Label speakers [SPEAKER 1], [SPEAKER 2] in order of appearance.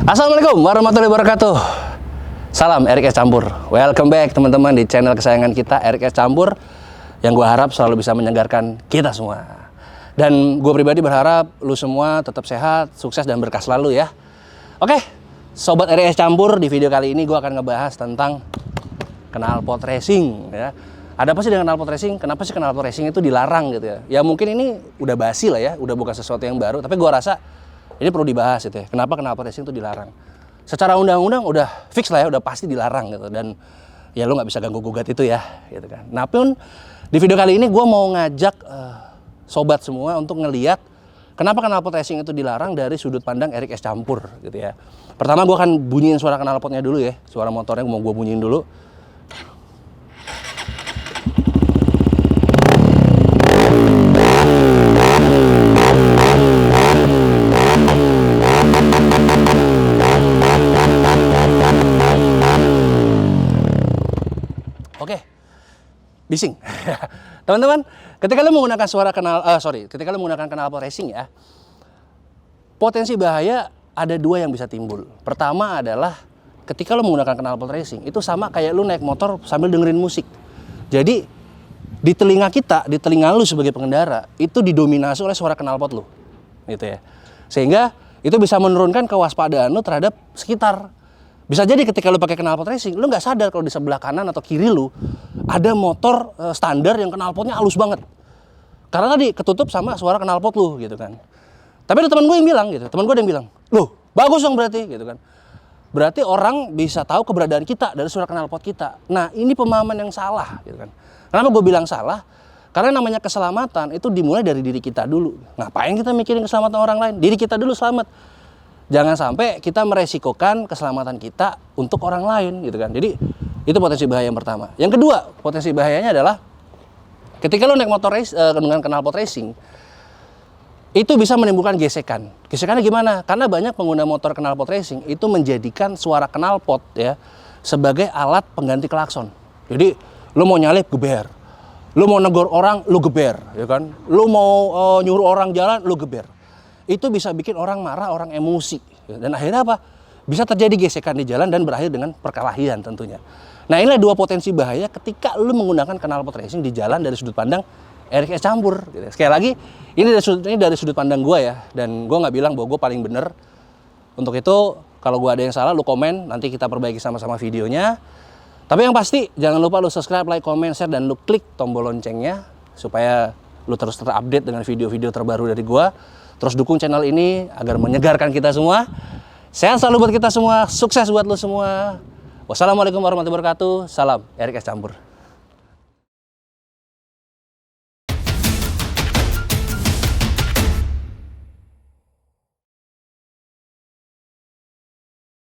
[SPEAKER 1] Assalamualaikum warahmatullahi wabarakatuh. Salam Erik S. Campur. Welcome back teman-teman di channel kesayangan kita Erik S. Campur, yang gue harap selalu bisa menyegarkan kita semua. Dan gue pribadi berharap lu semua tetap sehat, sukses dan berkah selalu ya. Oke, sobat Erik S. Campur, di video kali ini gue akan ngebahas tentang knalpot racing ya. Ada apa sih dengan knalpot racing? Kenapa sih knalpot racing itu dilarang gitu ya? Ya mungkin ini udah basi lah ya, udah bukan sesuatu yang baru, tapi gue rasa ini perlu dibahas gitu ya. Kenapa knalpot racing itu dilarang? Secara undang-undang udah fix lah ya, udah pasti dilarang gitu. Dan ya lu nggak bisa ganggu-gugat itu ya gitu kan. Nah pun di video kali ini gue mau ngajak sobat semua untuk ngeliat kenapa knalpot racing itu dilarang dari sudut pandang Erik S. Campur gitu ya. Pertama gue akan bunyiin suara knalpotnya dulu ya. Suara motornya mau gue bunyiin dulu. Oke, bising. Teman-teman, ketika lu menggunakan ketika lu menggunakan knalpot racing ya, potensi bahaya ada dua yang bisa timbul. Pertama adalah ketika lu menggunakan knalpot racing, itu sama kayak lu naik motor sambil dengerin musik. Jadi di telinga kita, di telinga lu sebagai pengendara, itu didominasi oleh suara knalpot lu, gitu ya. Sehingga itu bisa menurunkan kewaspadaan lu terhadap sekitar. Bisa jadi ketika lu pakai knalpot racing, lu nggak sadar kalau di sebelah kanan atau kiri lu ada motor standar yang knalpotnya halus banget. Karena tadi ketutup sama suara knalpot lu gitu kan. Tapi ada teman gue yang bilang gitu, teman gue yang bilang, "Loh, bagus dong berarti," gitu kan. Berarti orang bisa tahu keberadaan kita dari suara knalpot kita. Nah, ini pemahaman yang salah gitu kan. Kenapa gue bilang salah? Karena namanya keselamatan itu dimulai dari diri kita dulu. Ngapain kita mikirin keselamatan orang lain? Diri kita dulu selamat. Jangan sampai kita meresikokan keselamatan kita untuk orang lain gitu kan. Jadi itu potensi bahaya yang pertama. Yang kedua, potensi bahayanya adalah ketika lo naik motor dengan knalpot racing, itu bisa menimbulkan gesekan. Gesekannya gimana? Karena banyak pengguna motor knalpot racing itu menjadikan suara knalpot ya sebagai alat pengganti klakson. Jadi lo mau nyalip geber, lo mau negor orang lo geber, ya kan? Lo mau nyuruh orang jalan lo geber. Itu bisa bikin orang marah, orang emosi. Dan akhirnya apa? Bisa terjadi gesekan di jalan dan berakhir dengan perkelahian tentunya. Nah inilah dua potensi bahaya ketika lu menggunakan knalpot racing di jalan dari sudut pandang Erik S. Campur. Sekali lagi, ini dari sudut pandang gue ya. Dan gue nggak bilang bahwa gue paling bener. Untuk itu, kalau gue ada yang salah, lu komen. Nanti kita perbaiki sama-sama videonya. Tapi yang pasti, jangan lupa lu subscribe, like, comment, share, dan lu klik tombol loncengnya. Supaya lu terus terupdate dengan video-video terbaru dari gue. Terus dukung channel ini agar menyegarkan kita semua. Sehat selalu buat kita semua, sukses buat lo semua. Wassalamualaikum warahmatullahi wabarakatuh. Salam Erik S. Campur.